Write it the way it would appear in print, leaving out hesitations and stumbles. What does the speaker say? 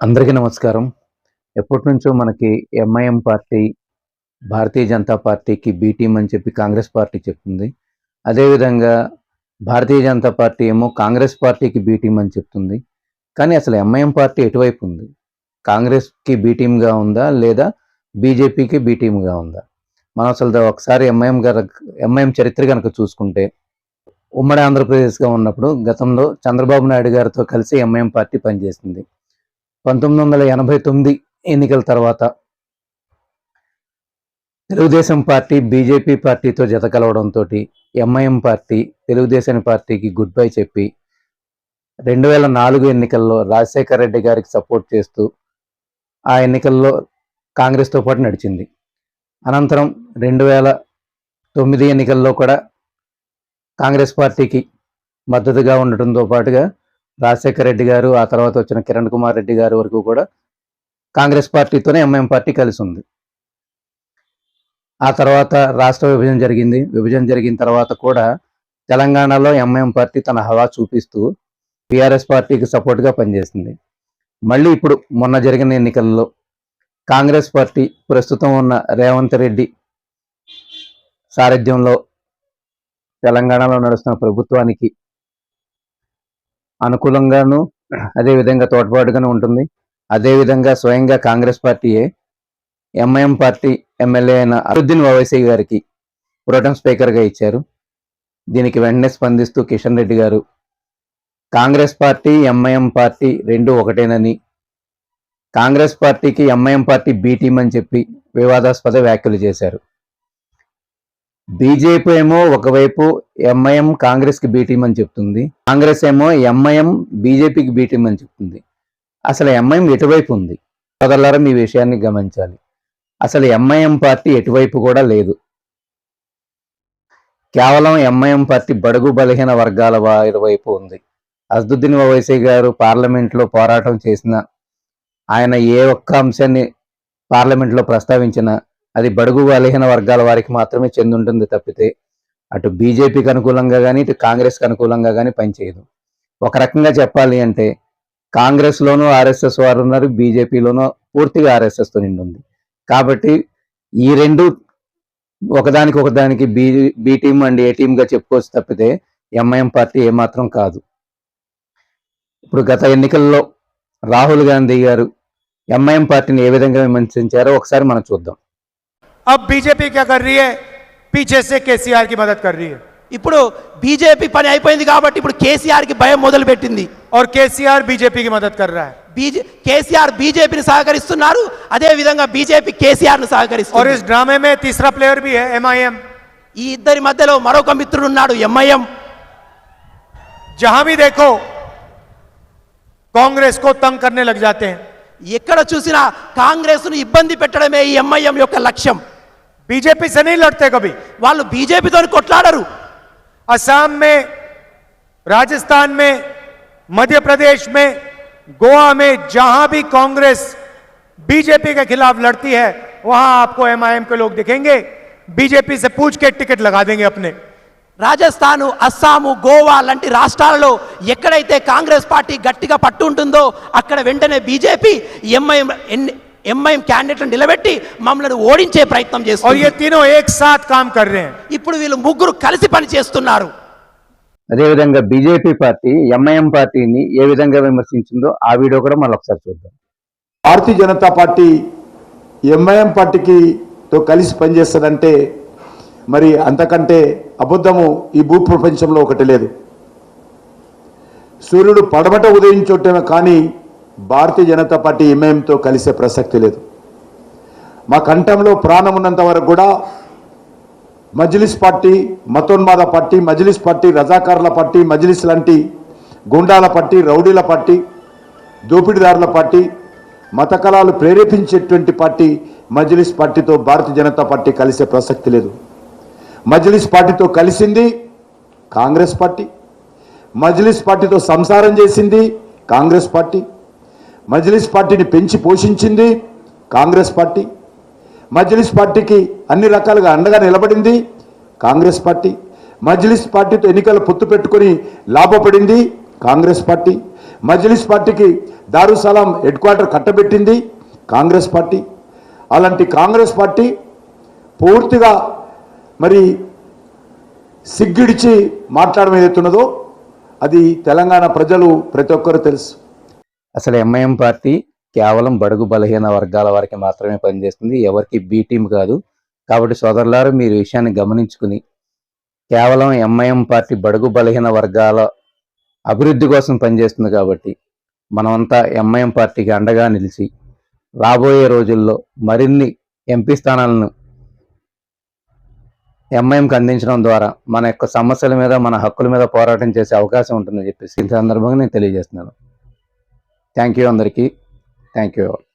అందరికీ నమస్కారం. ఎప్పటినుంచో మనకి ఎంఐఎం పార్టీ, భారతీయ జనతా పార్టీకి బి టీమ్ అని చెప్పి కాంగ్రెస్ పార్టీ చెప్తుంది. అదేవిధంగా భారతీయ జనతా పార్టీ ఏమో కాంగ్రెస్ పార్టీకి బి టీమ్ అని చెప్తుంది. కానీ అసలు ఎంఐఎం పార్టీ ఎటువైపు ఉంది? కాంగ్రెస్‌కి బి టీమ్‌గా ఉందా? లేదా బీజేపీకి బి టీమ్‌గా ఉందా? మనం అసలు ఒకసారి ఎంఐఎం చరిత్ర గనక చూసుకుంటే, ఉమ్మడి ఆంధ్రప్రదేశ్‌గా ఉన్నప్పుడు గతంలో చంద్రబాబు నాయుడు గారితో కలిసి ఎంఐఎం పార్టీ పనిచేసింది. 1989 ఎన్నికల తర్వాత తెలుగుదేశం పార్టీ బీజేపీ పార్టీతో జత కలవడంతో ఎంఐఎం పార్టీ తెలుగుదేశం పార్టీకి గుడ్ బై చెప్పి 2004 ఎన్నికల్లో రాజశేఖర రెడ్డి గారికి సపోర్ట్ చేస్తూ ఆ ఎన్నికల్లో కాంగ్రెస్తో పాటు నడిచింది. అనంతరం 2009 ఎన్నికల్లో కూడా కాంగ్రెస్ పార్టీకి మద్దతుగా ఉండటంతో పాటుగా రాజశేఖర రెడ్డి గారు, ఆ తర్వాత వచ్చిన కిరణ్ కుమార్ రెడ్డి గారి వరకు కూడా కాంగ్రెస్ పార్టీతోనే ఎంఐఎం పార్టీ కలిసి ఉంది. ఆ తర్వాత రాష్ట్ర విభజన జరిగింది. విభజన జరిగిన తర్వాత కూడా తెలంగాణలో ఎంఐఎం పార్టీ తన హవా చూపిస్తూ టీఆర్ఎస్ పార్టీకి సపోర్ట్గా పనిచేసింది. మళ్ళీ ఇప్పుడు మొన్న జరిగిన ఎన్నికల్లో కాంగ్రెస్ పార్టీ ప్రస్తుతం ఉన్న రేవంత్ రెడ్డి సారథ్యంలో తెలంగాణలో నడుస్తున్న ప్రభుత్వానికి అనుకూలంగాను, అదేవిధంగా తోడ్పాటుగాను ఉంటుంది. అదేవిధంగా స్వయంగా కాంగ్రెస్ పార్టీయే ఎంఐఎం పార్టీ ఎమ్మెల్యే అయిన అసదుద్దీన్ ఓవైసీ గారికి ప్రోటెం స్పీకర్గా ఇచ్చారు. దీనికి వెంటనే స్పందిస్తూ కిషన్ రెడ్డి గారు కాంగ్రెస్ పార్టీ ఎంఐఎం పార్టీ రెండు ఒకటేనని, కాంగ్రెస్ పార్టీకి ఎంఐఎం పార్టీ బి టీమ్ అని చెప్పి వివాదాస్పద వ్యాఖ్యలు చేశారు. బీజేపీ ఏమో ఒకవైపు ఎంఐఎం కాంగ్రెస్కి బి టీమ్ అని చెప్తుంది, కాంగ్రెస్ ఏమో ఎంఐఎం బీజేపీకి బి టీమ్ అని చెప్తుంది. అసలు ఎంఐఎం ఎటువైపు ఉంది? సోదరులారా, మీ విషయాన్ని గమనించాలి. అసలు ఎంఐఎం పార్టీ ఎటువైపు కూడా లేదు. కేవలం ఎంఐఎం పార్టీ బడుగు బలహీన వర్గాల వారి వైపు ఉంది. అసదుద్దీన్ ఓవైసీ గారు పార్లమెంట్లో పోరాటం చేసిన, ఆయన ఏ ఒక్క అంశాన్ని పార్లమెంట్లో ప్రస్తావించినా అది బడుగు బలహీన వర్గాల వారికి మాత్రమే చెందుంటుంది తప్పితే అటు బీజేపీకి అనుకూలంగా కానీ ఇటు కాంగ్రెస్కి అనుకూలంగా కానీ పనిచేయదు. ఒక రకంగా చెప్పాలి అంటే కాంగ్రెస్లోనూ ఆర్ఎస్ఎస్ వారు ఉన్నారు, బీజేపీలోనూ పూర్తిగా ఆర్ఎస్ఎస్తో నిండి ఉంది. కాబట్టి ఈ రెండు ఒకదానికి బి టీమ్ అండ్ ఏ టీమ్గా చెప్పుకోవచ్చు తప్పితే ఎంఐఎం పార్టీ ఏమాత్రం కాదు. ఇప్పుడు గత ఎన్నికల్లో రాహుల్ గాంధీ గారు ఎంఐఎం పార్టీని ఏ విధంగా విమర్శించారో ఒకసారి మనం చూద్దాం. अब बीजेपी क्या कर रही है? पीछे से केसीआर की मदद कर रही है. ఇప్పుడు బీజేపీ పని అయిపోయింది కాబట్టి ఇప్పుడు కేసీఆర్ కి భయం మొదలు పెట్టింది. और केसीआर बीजेपी की मदद कर रहा है. కేసీఆర్ బీజేపీని సహకరిస్తున్నారు, అదే విధంగా బీజేపీ కేసీఆర్ ను సహకరిస్తుంది. और इस ड्रामे में तीसरा प्लेयर भी है एमआईएम. ఈ ఇద్దరి మధ్యలో మరొక మిత్రుడు ఉన్నాడు ఎంఐఎం. जहां भी देखो कांग्रेस को तंग करने लग जाते हैं. ఎక్కడ చూసినా కాంగ్రెస్ ను ఇబ్బంది పెట్టడమే ఈ ఎంఐఎం యొక్క లక్ష్యం. बीजेपी से नहीं लड़ते कभी. వాళ్ళు బీజేపీతో కొట్లాడరు. असम में, राजस्थान में, मध्य प्रदेश में, गोवा में जहां भी कांग्रेस बीजेपी के खिलाफ लड़ती है वहां आपको एमआईएम के लोग दिखेंगे. बीजेपी से पूछ के टिकट लगा देंगे अपने. రాజస్థాన్, అస్సాము, గోవా లాంటి రాష్ట్రాలలో ఎక్కడైతే కాంగ్రెస్ పార్టీ గట్టిగా పట్టు ఉంటుందో అక్కడ వెంటనే బీజేపీ ఎంఐఎం క్యాండిడేట్లను నిలబెట్టి మమ్మల్ని ఓడించే ప్రయత్నం చేస్తుంది. और ये तीनों एक साथ काम कर रहे हैं. ఇప్పుడు వీళ్ళు ముగ్గురు కలిసి పని చేస్తున్నారు. అదేవిధంగా బీజేపీ పార్టీ ఎంఐఎం పార్టీని ఏ విధంగా విమర్శించిందో ఆ వీడియో కూడా మనం ఒకసారి చూద్దాం. భారతీయ జనతా పార్టీ ఎంఐఎం పార్టీకి తో కలిసి పనిచేస్తుందంటే మరి అంతకంటే అబద్ధము ఈ భూ ప్రపంచంలో ఒకటి లేదు. సూర్యుడు పడమట ఉదయించోటమే కానీ భారతీయ జనతా పార్టీ ఎంఐఎంతో కలిసే ప్రసక్తి లేదు. మా కంఠంలో ప్రాణం ఉన్నంత వరకు కూడా మజ్లిస్ పార్టీ మతోన్మాద పార్టీ, మజ్లిస్ పార్టీ రజాకారుల పార్టీ, మజ్లిస్ లాంటి గుండాల పార్టీ, రౌడీల పార్టీ, దోపిడీదారుల పార్టీ, మత కళాలు ప్రేరేపించేటువంటి పార్టీ మజ్లిస్ పార్టీతో భారతీయ జనతా పార్టీ కలిసే ప్రసక్తి లేదు. మజ్లిస్ పార్టీతో కలిసింది కాంగ్రెస్ పార్టీ, మజ్లిస్ పార్టీతో సంసారం చేసింది కాంగ్రెస్ పార్టీ, మజ్లిస్ పార్టీని పెంచి పోషించింది కాంగ్రెస్ పార్టీ, మజ్లిస్ పార్టీకి అన్ని రకాలుగా అండగా నిలబడింది కాంగ్రెస్ పార్టీ, మజ్లిస్ పార్టీతో ఎన్నికల పొత్తు పెట్టుకొని లాభపడింది కాంగ్రెస్ పార్టీ, మజ్లిస్ పార్టీకి దారుసలాం హెడ్ క్వార్టర్ కట్టబెట్టింది కాంగ్రెస్ పార్టీ. అలాంటి కాంగ్రెస్ పార్టీ పూర్తిగా మరి సిగ్గిడిచి మాట్లాడడం ఏదైతున్నదో అది తెలంగాణ ప్రజలు ప్రతి ఒక్కరూ తెలుసు. అసలు ఎంఐఎం పార్టీ కేవలం బడుగు బలహీన వర్గాల వారికి మాత్రమే పనిచేస్తుంది, ఎవరికి బి టీం కాదు. కాబట్టి సోదరులారు, మీరు ఈ విషయాన్ని గమనించుకుని కేవలం ఎంఐఎం పార్టీ బడుగు బలహీన వర్గాల అభివృద్ధి కోసం పనిచేస్తుంది. కాబట్టి మనమంతా ఎంఐఎం పార్టీకి అండగా నిలిచి రాబోయే రోజుల్లో మరిన్ని ఎంపీ స్థానాలను ఎంఐఎంకి అందించడం ద్వారా మన యొక్క సమస్యల మీద, మన హక్కుల మీద పోరాటం చేసే అవకాశం ఉంటుందని చెప్పేసి ఈ సందర్భంగా నేను తెలియజేస్తున్నాను. థ్యాంక్ యూ అందరికీ. Thank you all.